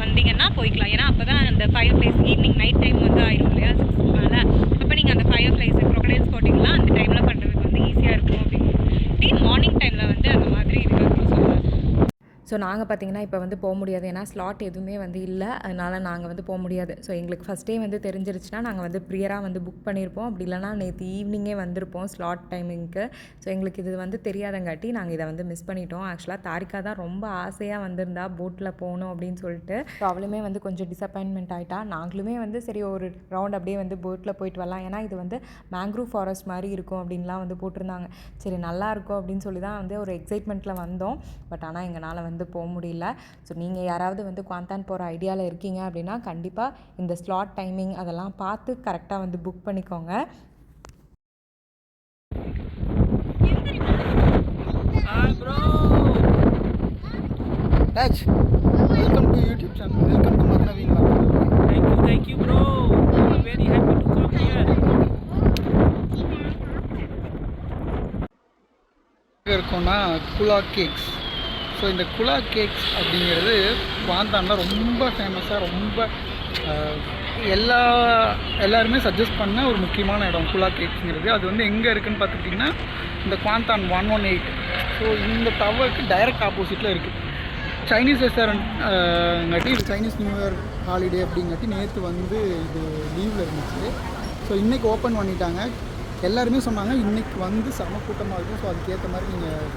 வந்தீங்கன்னா போய்க்கலாம். ஏன்னா அப்போ தான் அந்த ஃபயர்ஃப்ளைஸ் ஈவினிங் நைட் டைம் வந்து ஆயிடும் இல்லையா 6 மேலே. அப்போ நீங்கள் அந்த ஃபயர்ஃப்ளைஸு க்ரொக்கடைல் ஸ்பாட்டிங்லாம் அந்த டைமில் பண்ணுறதுக்கு வந்து ஈஸியாக இருக்கும் அப்படின்னு மார்னிங் டைமில் வந்து அந்த மாதிரி ரிவர் க்ரூஸ் சொல்லலாம். ஸோ நாங்கள் பார்த்திங்கன்னா இப்போ வந்து போக முடியாது. ஏன்னா ஸ்லாட் எதுவுமே வந்து இல்லை, அதனால் நாங்கள் வந்து போக முடியாது. ஸோ எங்களுக்கு ஃபஸ்ட்டே வந்து தெரிஞ்சிருச்சுன்னா நாங்கள் வந்து ப்ரியராக வந்து புக் பண்ணியிருப்போம். அப்படி இல்லைனா நேற்று ஈவினிங்கே வந்திருப்போம் ஸ்லாட் டைமிங்க்கு. ஸோ எங்களுக்கு இது வந்து தெரியாதங்காட்டி நாங்கள் இதை வந்து மிஸ் பண்ணிட்டோம். ஆக்சுவலாக தாரிகா தான் ரொம்ப ஆசையாக வந்திருந்தா போட்டில் போகணும் அப்படின்னு சொல்லிட்டு. ஸோ அவளுமே வந்து கொஞ்சம் டிசப்பாயின்மெண்ட் ஆகிட்டா. நாங்களுமே வந்து சரி ஒரு ரவுண்ட் அப்படியே வந்து போட்டில் போயிட்டு வரலாம், ஏன்னா இது வந்து மேங்க்ரூவ் ஃபாரஸ்ட் மாதிரி இருக்கும் அப்படின்லாம் வந்து போட்டிருந்தாங்க. சரி நல்லாயிருக்கும் அப்படின்னு சொல்லி தான் வந்து ஒரு எக்ஸைட்மெண்ட்டில் வந்தோம். பட் ஆனால் எங்களால் வந்து போக முடியல. ஸோ நீங்கள் யாராவது வந்து குவாந்தான் போகிற ஐடியாவில் இருக்கீங்க அப்படின்னா கண்டிப்பாக இந்த ஸ்லாட் டைமிங் அதெல்லாம் பார்த்து கரெக்டாக வந்து புக் பண்ணிக்கோங்க. Welcome to YouTube channel. Welcome to Madhaveen. Thank you bro. I'm very happy to come here. இருக்கோம்னா குலா கேக்ஸ். ஸோ இந்த குலா கேக்ஸ் அப்படிங்கிறது குவாந்தானில் ரொம்ப ஃபேமஸாக ரொம்ப எல்லாருமே சஜஸ்ட் பண்ண ஒரு முக்கியமான இடம் குலா கேக்ஸுங்கிறது. அது வந்து எங்கே இருக்குதுன்னு பார்த்துக்கிட்டிங்கன்னா இந்த குவாந்தான் 118. ஸோ இந்த டவருக்கு டைரக்ட் ஆப்போசிட்டில் இருக்குது. சைனீஸ் ரெஸ்டாரண்ட்ங்காட்டி இது சைனீஸ் நியூ இயர் ஹாலிடே அப்படிங்காட்டி நேற்று வந்து இது லீவில் இருந்துச்சு. ஸோ இன்றைக்கி ஓப்பன் பண்ணிட்டாங்க. எல்லாருமே சொன்னாங்க இன்றைக்கி வந்து செம கூட்டமாக இருக்கும், ஸோ அதுக்கேற்ற மாதிரி நீங்கள்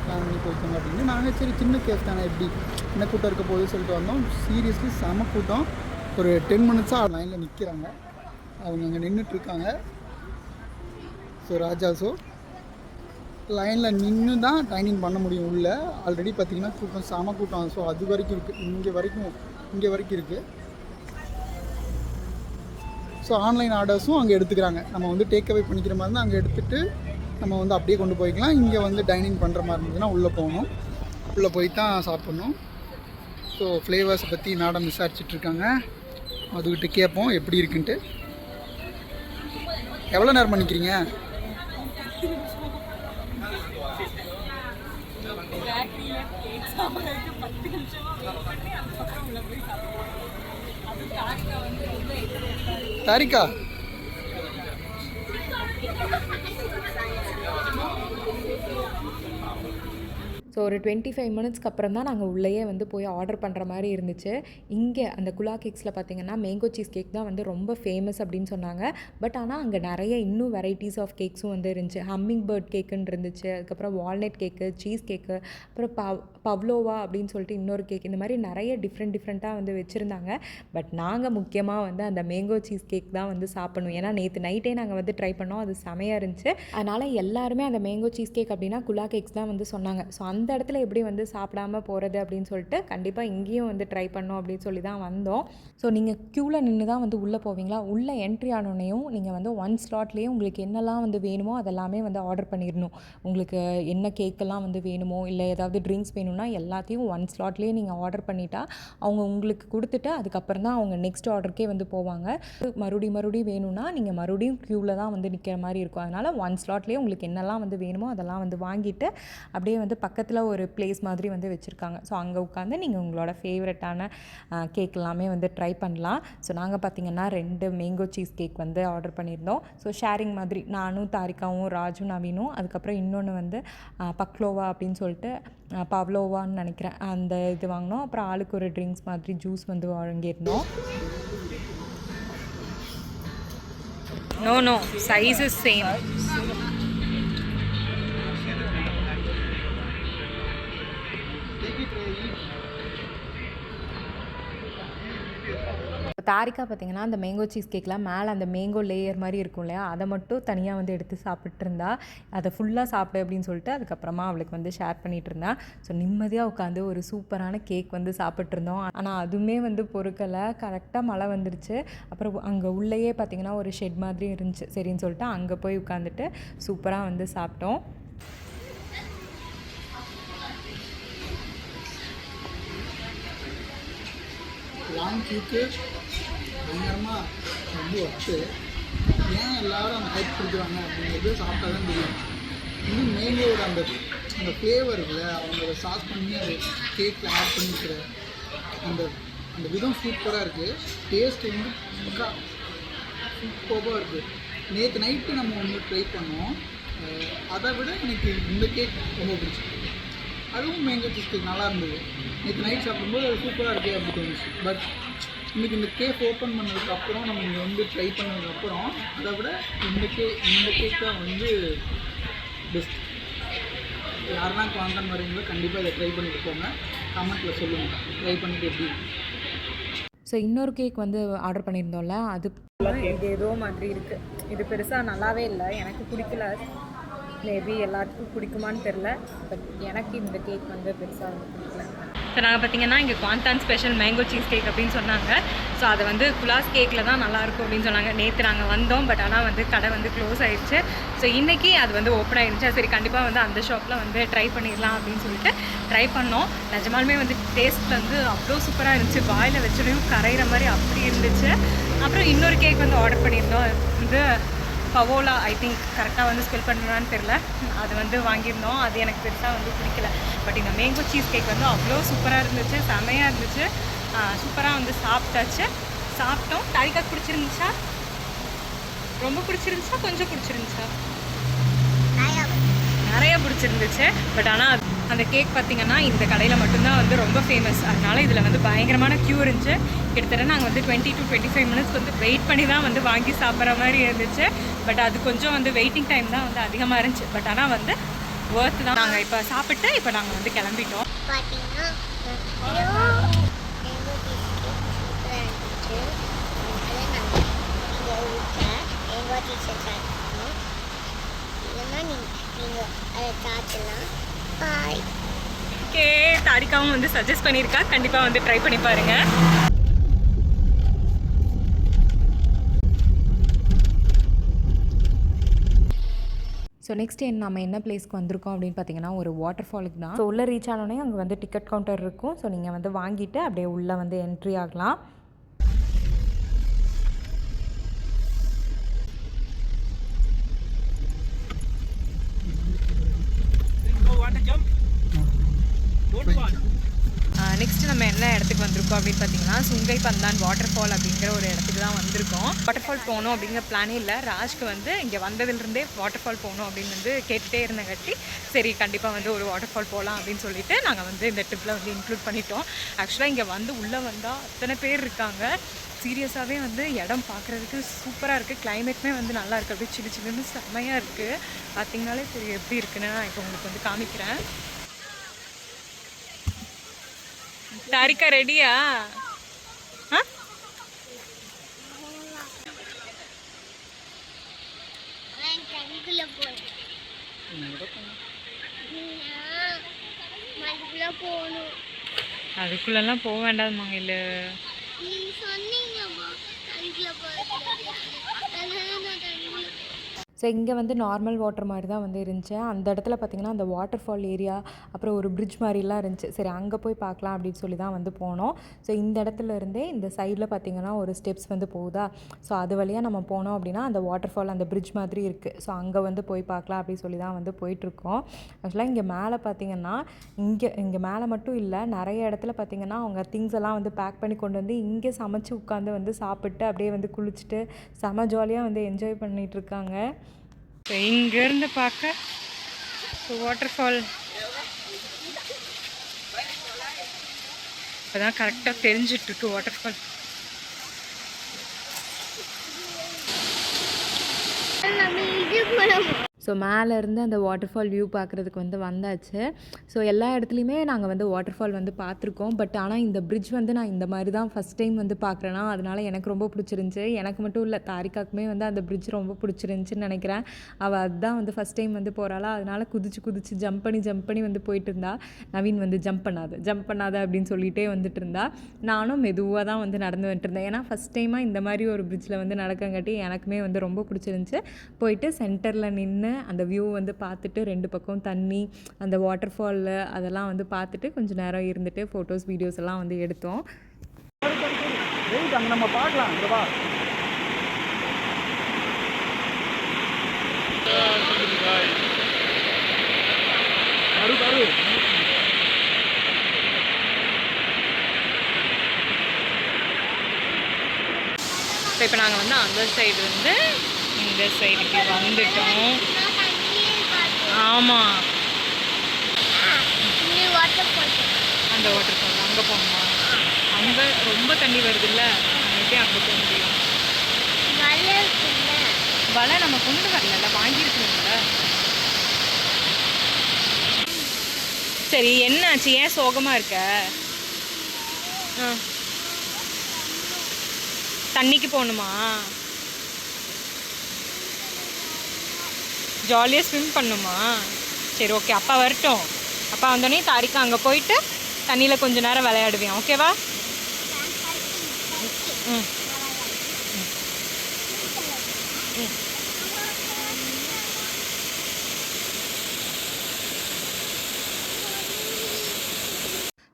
பிளான் பண்ணி போய்க்கோங்க அப்படின்னு. நாங்கள் சரி சின்ன கேஸ் தானே எப்படி என்ன கூட்டம் இருக்க போகுது சொல்லிட்டு வந்தோம். சீரியஸ்லி செம கூட்டம். ஒரு 10 மினிட்ஸாக லைனில் நிற்கிறாங்க. அவங்க அங்கே நின்றுட்டுருக்காங்க. ஸோ ராஜா லைனில் நின்று தான் டைனிங் பண்ண முடியும். உள்ளே ஆல்ரெடி பார்த்திங்கன்னா கூட்டம் செம கூட்டம். ஸோ அது வரைக்கும் இருக்குது, இங்கே வரைக்கும் இருக்குது. ஸோ ஆன்லைன் ஆர்டர்ஸும் அங்கே எடுத்துக்கிறாங்க. நம்ம வந்து டேக் அவே பண்ணிக்கிற மாதிரி இருந்தால் அங்கே எடுத்துகிட்டு நம்ம வந்து அப்படியே கொண்டு போய்க்கலாம். இங்கே வந்து டைனிங் பண்ணுற மாதிரி இருந்ததுன்னா உள்ளே போகணும், உள்ளே போய் தான் சாப்பிட்ணும். ஸோ ஃப்ளேவர்ஸை பற்றி மேடம் விசாரிச்சிட்ருக்காங்க. அதுக்கிட்ட கேட்போம் எப்படி இருக்குன்ட்டு. எவ்வளோ நேரம் பண்ணிக்கிறீங்க? தாரிகா ஸோ ஒரு 25 மினிட்ஸ்க்கு அப்புறம் தான் நாங்கள் உள்ளேயே வந்து போய் ஆர்டர் பண்ணுற மாதிரி இருந்துச்சு. இங்கே அந்த குலா கேக்ஸில் பார்த்தீங்கன்னா மேங்கோ சீஸ் கேக் தான் வந்து ரொம்ப ஃபேமஸ் அப்படின்னு சொன்னாங்க. பட் ஆனால் அங்கே நிறைய இன்னும் வெரைட்டிஸ் ஆஃப் கேக்ஸும் வந்து இருந்துச்சு. ஹம்மிங் பேர்ட் கேக்குன்னு இருந்துச்சு, அதுக்கப்புறம் வால்நட் கேக்கு, சீஸ் கேக்கு, அப்புறம் பவ்லோவா அப்படின்னு சொல்லிட்டு இன்னொரு கேக், இந்த மாதிரி நிறைய டிஃப்ரெண்ட்டாக வந்து வச்சுருந்தாங்க. பட் நாங்கள் முக்கியமாக வந்து அந்த மேங்கோ சீஸ் கேக் தான் வந்து சாப்பிடணும். ஏன்னா நேற்று நைட்டே நாங்கள் வந்து ட்ரை பண்ணோம், அது செமையாக இருந்துச்சு. அதனால் எல்லாருமே அந்த மேங்கோ சீஸ் கேக் அப்படின்னா குலா கேக்ஸ் தான் வந்து சொன்னாங்க. ஸோ அந்த இடத்துல எப்படி வந்து சாப்பிடாமல் போகிறது அப்படின்னு சொல்லிட்டு கண்டிப்பாக இங்கேயும் வந்து ட்ரை பண்ணோம் அப்படின்னு சொல்லி தான் வந்தோம். ஸோ நீங்கள் க்யூவில் நின்று தான் வந்து உள்ளே போவீங்களா? உள்ளே என்ட்ரி ஆனோடனையும் நீங்கள் வந்து ஒன் ஸ்லாட்லேயே உங்களுக்கு என்னெல்லாம் வந்து வேணுமோ அதெல்லாமே வந்து ஆர்டர் பண்ணிடணும். உங்களுக்கு என்ன கேக்கெல்லாம் வந்து வேணுமோ இல்லை ஏதாவது ட்ரிங்க்ஸ் வேணும்னா எல்லாத்தையும் ஒன் ஸ்லாட்லேயே நீங்கள் ஆர்டர் பண்ணிட்டா அவங்க உங்களுக்கு கொடுத்துட்டு அதுக்கப்புறம் தான் அவங்க நெக்ஸ்ட் ஆர்டருக்கே வந்து போவாங்க. மறுபடியும் வேணும்னா நீங்கள் மறுபடியும் க்யூவில் தான் வந்து நிற்கிற மாதிரி இருக்கும். அதனால் ஒன் ஸ்லாட்லேயே உங்களுக்கு என்னெல்லாம் வந்து வேணுமோ அதெல்லாம் வந்து வாங்கிட்டு அப்படியே வந்து பக்கத்தில் ஒரு பிளேஸ் மாதிரி வந்து வச்சுருக்காங்க. ஸோ அங்கே உட்காந்து நீங்கள் உங்களோட ஃபேவரட்டான கேக் எல்லாமே வந்து ட்ரை பண்ணலாம். ஸோ நாங்கள் பார்த்திங்கன்னா 2 மேங்கோ சீஸ் கேக் வந்து ஆர்டர் பண்ணியிருந்தோம். ஸோ ஷேரிங் மாதிரி நானும் தாரிகாவும் ராஜும் நவீனும், அதுக்கப்புறம் இன்னொன்று வந்து பக்லோவா அப்படின்னு சொல்லிட்டு பவ்லோவான்னு நினைக்கிறேன், அந்த இது வாங்கினோம். அப்புறம் ஆளுக்கு ஒரு ட்ரிங்க்ஸ் மாதிரி ஜூஸ் வந்து வாங்கியிருந்தோம். No, size is same. Tharika பார்த்திங்கன்னா அந்த மேங்கோ சீஸ் கேக்கில் மேலே அந்த மேங்கோ லேயர் மாதிரி இருக்கும் இல்லையா, அதை மட்டும் தனியாக வந்து எடுத்து சாப்பிட்டு இருந்தா. அதை ஃபுல்லாக சாப்பிடு அப்படின்னு சொல்லிட்டு அதுக்கப்புறமா அவளுக்கு வந்து ஷேர் பண்ணிகிட்டு இருந்தா. ஸோ நிம்மதியாக உட்காந்து ஒரு சூப்பரான கேக் வந்து சாப்பிட்ருந்தோம். ஆனால் அதுவுமே வந்து பொறுக்கலை, கரெக்டாக மழை வந்துருச்சு. அப்புறம் அங்கே உள்ளேயே பார்த்திங்கன்னா ஒரு ஷெட் மாதிரி இருந்துச்சு. சரின்னு சொல்லிட்டு அங்கே போய் உட்காந்துட்டு சூப்பராக வந்து சாப்பிட்டோம். லாங் கியூக்கு பயங்கரமாக ரொம்ப வச்சு ஏன் எல்லோரும் அந்த ஹைப் கொடுக்குறாங்க அப்படிங்கிறது சாப்பிட்டா தான் தெரியும். இன்னும் மேங்கோட அந்த ஃப்ளேவர் இருக்குல்ல, அவங்க சாஸ் பண்ணி அது கேக்கில் ஆட் பண்ணியிருக்கிற அந்த அந்த விதம் சூப்பராக இருக்குது. டேஸ்ட் வந்து சூப்பராக இருக்குது. நேற்று நைட்டு நம்ம ஒன்று ட்ரை பண்ணோம், அதை விட எனக்கு இந்த கேக் ரொம்ப பிடிச்சிருக்கு. அதுவும் மேங்கோ சீஸ் கேக் நல்லா இருந்தது. நேற்று நைட் சாப்பிடும்போது அது சூப்பராக இருக்கே அப்படி தோணுச்சு. பட் இன்றைக்கி இந்த கேக் ஓப்பன் பண்ணதுக்கப்புறம் நம்ம இங்கே வந்து ட்ரை பண்ணதுக்கப்புறம் அதை விட இந்த கேக் தான் வந்து பெஸ்ட். யாருன்னா குவாண்டன் வரீங்களோ கண்டிப்பாக இதை ட்ரை பண்ணிட்டு போங்க, கமெண்ட்டில் சொல்லுங்கள் ட்ரை பண்ணிவிட்டு எப்படி. ஸோ இன்னொரு கேக் வந்து ஆர்டர் பண்ணியிருந்தோம்ல, அது இது ஏதோ மாதிரி இருக்குது. இது பெருசாக நல்லாவே இல்லை, எனக்கு பிடிக்கல. மேபி எல்லாத்துக்கும் பிடிக்குமான்னு தெரில, பட் எனக்கு இந்த கேக் வந்து பெருசாக வந்து பிடிக்கல. ஸோ நாங்கள் பார்த்திங்கன்னா இங்கே குவாண்டான் ஸ்பெஷல் மேங்கோ சீஸ் கேக் அப்படின்னு சொன்னாங்க. ஸோ அதை வந்து குலாஸ் கேக்கில் தான் நல்லாயிருக்கும் அப்படின்னு சொன்னாங்க. நேற்று நாங்கள் வந்தோம், பட் ஆனால் வந்து கடை வந்து க்ளோஸ் ஆகிடுச்சு. ஸோ இன்றைக்கி அது வந்து ஓப்பன் ஆகிடுச்சு. சரி கண்டிப்பாக வந்து அந்த ஷாப்பில் வந்து ட்ரை பண்ணிடலாம் அப்படின்னு சொல்லிட்டு ட்ரை பண்ணோம். நிஜமாலுமே வந்து டேஸ்ட் வந்து அவ்வளோ சூப்பராக இருந்துச்சு. வாயில் வச்சுடையும் கரைகிற மாதிரி அப்படி இருந்துச்சு. அப்புறம் இன்னொரு கேக் வந்து ஆர்டர் பண்ணியிருந்தோம், அது வந்து பவோலா, ஐ திங்க் கரெக்டாக வந்து ஸ்பெல் பண்ணுறான்னு தெரில. அது வந்து வாங்கியிருந்தோம், அது எனக்கு பெருசாக வந்து பிடிக்கல. பட் இந்த மேங்கோ சீஸ் கேக் வந்து அவ்வளோ சூப்பராக இருந்துச்சு, செமையாக இருந்துச்சு. சூப்பராக வந்து சாப்பிட்டோம். தாரிகாக்கு பிடிச்சிருந்துச்சா? ரொம்ப பிடிச்சிருந்துச்சா, கொஞ்சம் பிடிச்சிருந்துச்சா? நிறைய பிடிச்சிருந்துச்சு. பட் ஆனால் அந்த கேக் பார்த்திங்கன்னா இந்த கடையில் மட்டும்தான் வந்து ரொம்ப ஃபேமஸ். அதனால் இதில் வந்து பயங்கரமான க்யூ இருந்துச்சு. கிட்டத்தட்ட நாங்கள் வந்து 20 to 25 மினிட்ஸ் வந்து வெயிட் பண்ணி தான் வந்து வாங்கி சாப்பிட்ற மாதிரி இருந்துச்சு. பட் அது கொஞ்சம் வந்து வெயிட்டிங் டைம் தான் வந்து அதிகமாக இருந்துச்சு. பட் ஆனால் வந்து ஒர்த்து தான். நாங்கள் இப்போ சாப்பிட்டு இப்போ நாங்கள் வந்து கிளம்பிட்டோம். ஓகே, தாரிகாவும் வந்து சஜஸ்ட் பண்ணியிருக்கா, கண்டிப்பாக வந்து ட்ரை பண்ணி பாருங்கள். ஸோ நெக்ஸ்ட் நம்ம என்ன பிளேஸ்க்கு வந்திருக்கோம் அப்படின்னு பார்த்தீங்கன்னா ஒரு வாட்டர் ஃபாலுக்கு தான். ஸோ உள்ளே ரீச் ஆனோடனே அங்கே வந்து டிக்கெட் கவுண்டர் இருக்கும். ஸோ நீங்கள் வந்து வாங்கிட்டு அப்படியே உள்ளே வந்து என்ட்ரி ஆகலாம். நெக்ஸ்ட்டு நம்ம என்ன இடத்துக்கு வந்திருக்கோம் அப்படின்னு பார்த்தீங்கன்னா சுங்கை பந்தான் வாட்டர் ஃபால் அப்படிங்கிற ஒரு இடத்துக்கு தான் வந்திருக்கோம். வாட்டர் ஃபால் போகணும் அப்படிங்கிற பிளானே இல்லை. ராஜ்க்கு வந்து இங்கே வந்ததுலேருந்தே வாட்டர் ஃபால் போகணும் அப்படின்னு வந்து கேட்டுகிட்டே இருந்தங்காட்டி சரி கண்டிப்பாக வந்து ஒரு வாட்டர் ஃபால் போகலாம் அப்படின்னு சொல்லிட்டு நாங்கள் வந்து இந்த ட்ரிப்பில் வந்து இன்க்ளூட் பண்ணிட்டோம். ஆக்சுவலாக இங்கே வந்து உள்ளே வந்தால் அத்தனை பேர் இருக்காங்க. சீரியஸாகவே வந்து இடம் பார்க்குறதுக்கு சூப்பராக இருக்குது. கிளைமேட்டுமே வந்து நல்லா இருக்குது. அப்படியே சில்லு சில்லுன்னு செம்மையாக இருக்குது. பார்த்திங்கனாலே சரி எப்படி இருக்குன்னு நான் இப்போ உங்களுக்கு வந்து காமிக்கிறேன். தாரிகா ரெடியா? அதுக்குள்ளெல்லாம் போக வேண்டாமாங்க. இல்லை ஸோ இங்கே வந்து நார்மல் வாட்டர் மாதிரி தான் வந்து இருந்துச்சு. அந்த இடத்துல பார்த்திங்கன்னா அந்த வாட்டர் ஃபால் ஏரியா அப்புறம் ஒரு பிரிட்ஜ் மாதிரிலாம் இருந்துச்சு. சரி அங்கே போய் பார்க்கலாம் அப்படின்னு சொல்லி தான் வந்து போனோம். ஸோ இந்த இடத்துல இருந்தே இந்த சைடில் பார்த்திங்கன்னா ஒரு ஸ்டெப்ஸ் வந்து போகுதா. ஸோ அது வழியாக நம்ம போனோம் அப்படின்னா அந்த வாட்டர் ஃபால் அந்த பிரிட்ஜ் மாதிரி இருக்குது. ஸோ அங்கே வந்து போய் பார்க்கலாம் அப்படின்னு சொல்லி தான் வந்து போயிட்டுருக்கோம். ஆக்சுவலாக இங்கே மேலே பார்த்திங்கன்னா இங்கே மேலே மட்டும் இல்லை, நிறைய இடத்துல பார்த்திங்கன்னா அவங்க திங்ஸ் எல்லாம் வந்து பேக் பண்ணி கொண்டு வந்து இங்கே சமைச்சு உட்காந்து வந்து சாப்பிட்டு அப்படியே வந்து குளிச்சுட்டு செம ஜாலியாக வந்து என்ஜாய் பண்ணிகிட்ருக்காங்க. இங்கேருந்து பார்க்க வாட்டர் ஃபால் இப்போதான் கரெக்டாக தெரிஞ்சிட்ருக்கு. வாட்டர் ஃபால் ஸோ மேலேருந்து அந்த வாட்டர் ஃபால் வியூ பார்க்குறதுக்கு வந்து வந்தாச்சு. ஸோ எல்லா இடத்துலையுமே நாங்கள் வந்து வாட்டர் ஃபால் வந்து பார்த்துருக்கோம். பட் ஆனால் இந்த பிரிட்ஜ் வந்து நான் இந்த மாதிரி தான் ஃபஸ்ட் டைம் வந்து பார்க்குறேன்னா அதனால் எனக்கு ரொம்ப பிடிச்சிருந்துச்சி. எனக்கு மட்டும் இல்லை, தாரிகாக்குமே வந்து அந்த பிரிட்ஜ் ரொம்ப பிடிச்சிருந்துச்சின்னு நினைக்கிறேன். அவள் அதுதான் வந்து ஃபஸ்ட் டைம் வந்து போகிறாளா, அதனால் குதிச்சு ஜம்ப் பண்ணி வந்து போயிட்டு இருந்தா. நவீன் வந்து ஜம்ப் பண்ணாத அப்படின்னு சொல்லிகிட்டே வந்துட்டு இருந்தா. நானும் மெதுவாக தான் வந்து நடந்து வந்துட்டு இருந்தேன். ஏன்னா ஃபஸ்ட் டைமாக இந்த மாதிரி ஒரு பிரிட்ஜில் வந்து நடக்கங்காட்டி எனக்குமே வந்து ரொம்ப பிடிச்சிருந்துச்சி. போயிட்டு சென்டரில் நின்று அந்த வியூ வந்து பார்த்துட்டு 2 பக்கம் தண்ணி அந்த வாட்டர் ஃபாலில் அதெல்லாம் வந்து பார்த்துட்டு கொஞ்சம் நேரம் இருந்துட்டு ஃபோட்டோஸ் வீடியோஸ் எல்லாம் வந்து எடுத்தோம். நம்ம பார்க்கலாம். இப்போ நாங்கள் வந்து அந்த சைடு வந்து இந்த சைடுக்கு வந்துட்டோம். ஆமாம், அந்த வாட்டர் ஃபால் அங்கே போகணுமா? அங்கே ரொம்ப தண்ணி வருதுல்ல, அங்கே அங்கே போக முடியும். வலை நம்ம கொண்டு வரல, வாங்கியிருக்கணும்ல. சரி என்னாச்சு, ஏன் சோகமாக இருக்க? தண்ணிக்கு போகணுமா? ஜாலியாக ஸ்விம் பண்ணுமா? சரி ஓகே, அப்பா வரட்டும். அப்பா வந்தோடனே தாரிக்கா அங்கே போயிட்டு தண்ணியில் கொஞ்சம் நேரம் விளையாடுவேன், ஓகேவா? ம்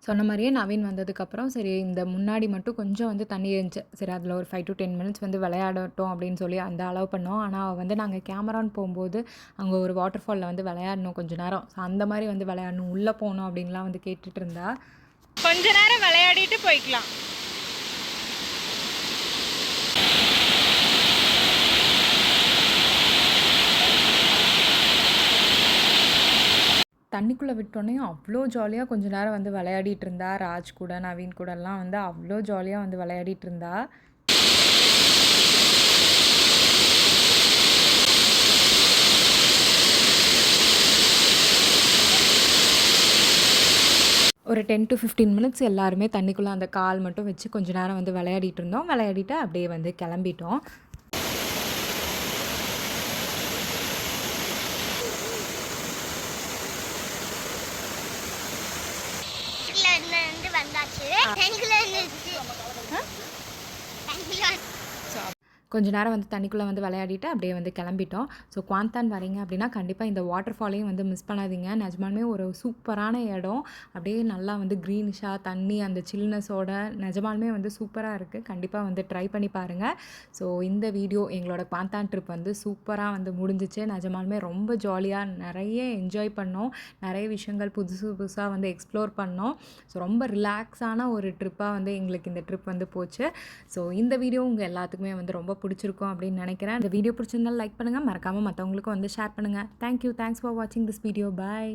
சொன்ன மாதிரியே நவீன் வந்ததுக்கப்புறம் சரி இந்த முன்னாடி மட்டும் கொஞ்சம் வந்து தண்ணி இருந்துச்சு. சரி அதில் ஒரு 5 to 10 மினிட்ஸ் வந்து விளையாடட்டும் அப்படின்னு சொல்லி அந்த அலோவ் பண்ணோம். ஆனால் அவள் வந்து நாங்கள் கேமரான்னு போகும்போது அங்கே ஒரு வாட்டர் ஃபாலில் வந்து விளையாடணும் கொஞ்சம் நேரம். ஸோ அந்த மாதிரி வந்து விளையாடணும், உள்ளே போகணும் அப்படின்லாம் வந்து கேட்டுட்டு இருந்தா. கொஞ்ச நேரம் விளையாடிட்டு போய்க்கலாம். தண்ணிக்குள்ளே விட்டோன்னே அவ்வளோ ஜாலியாக கொஞ்சம் நேரம் வந்து விளையாடிட்டு இருந்தா. ராஜ் கூட நவீன் கூடலாம் வந்து அவ்வளோ ஜாலியாக வந்து விளையாடிட்டு இருந்தா. ஒரு 10 to 15 மினிட்ஸ் எல்லாருமே தண்ணிக்குள்ளே அந்த கால் மட்டும் வச்சு கொஞ்சம் நேரம் வந்து விளையாடிட்டு இருந்தோம். விளையாடிட்டு அப்படியே வந்து கிளம்பிட்டோம். கொஞ்ச நேரம் வந்து தண்ணிக்குள்ளே வந்து விளையாடிட்டு அப்படியே வந்து கிளம்பிட்டோம். ஸோ குவாந்தான் வரீங்க அப்படின்னா கண்டிப்பாக இந்த வாட்டர் ஃபாலையும் வந்து மிஸ் பண்ணாதீங்க. நிஜமாலுமே ஒரு சூப்பரான இடம். அப்படியே நல்லா வந்து க்ரீனிஷாக தண்ணி அந்த சில்னஸோட நிஜமாலுமே வந்து சூப்பராக இருக்குது. கண்டிப்பாக வந்து ட்ரை பண்ணி பாருங்கள். ஸோ இந்த வீடியோ எங்களோட குவாந்தான் ட்ரிப் வந்து சூப்பராக வந்து முடிஞ்சிச்சு. நிஜமாலுமே ரொம்ப ஜாலியாக நிறைய என்ஜாய் பண்ணோம். நிறைய விஷயங்கள் புதுசு புதுசாக வந்து எக்ஸ்ப்ளோர் பண்ணோம். ஸோ ரொம்ப ரிலாக்ஸான ஒரு ட்ரிப்பாக வந்து எங்களுக்கு இந்த ட்ரிப் வந்து போச்சு. ஸோ இந்த வீடியோ உங்கள் எல்லாத்துக்குமே வந்து ரொம்ப பிடிச்சிருக்கும் அப்படின்னு நினைக்கிறேன். இந்த வீடியோ பிடிச்சிருந்தாலும் லைக் பண்ணுங்கள், மறக்காமல் மற்றவங்களுக்கும் வந்து ஷேர் பண்ணுங்கள். தேங்க்யூ, தேங்க்ஸ் ஃபார் வாட்சிங் திஸ் வீடியோ. பாய்.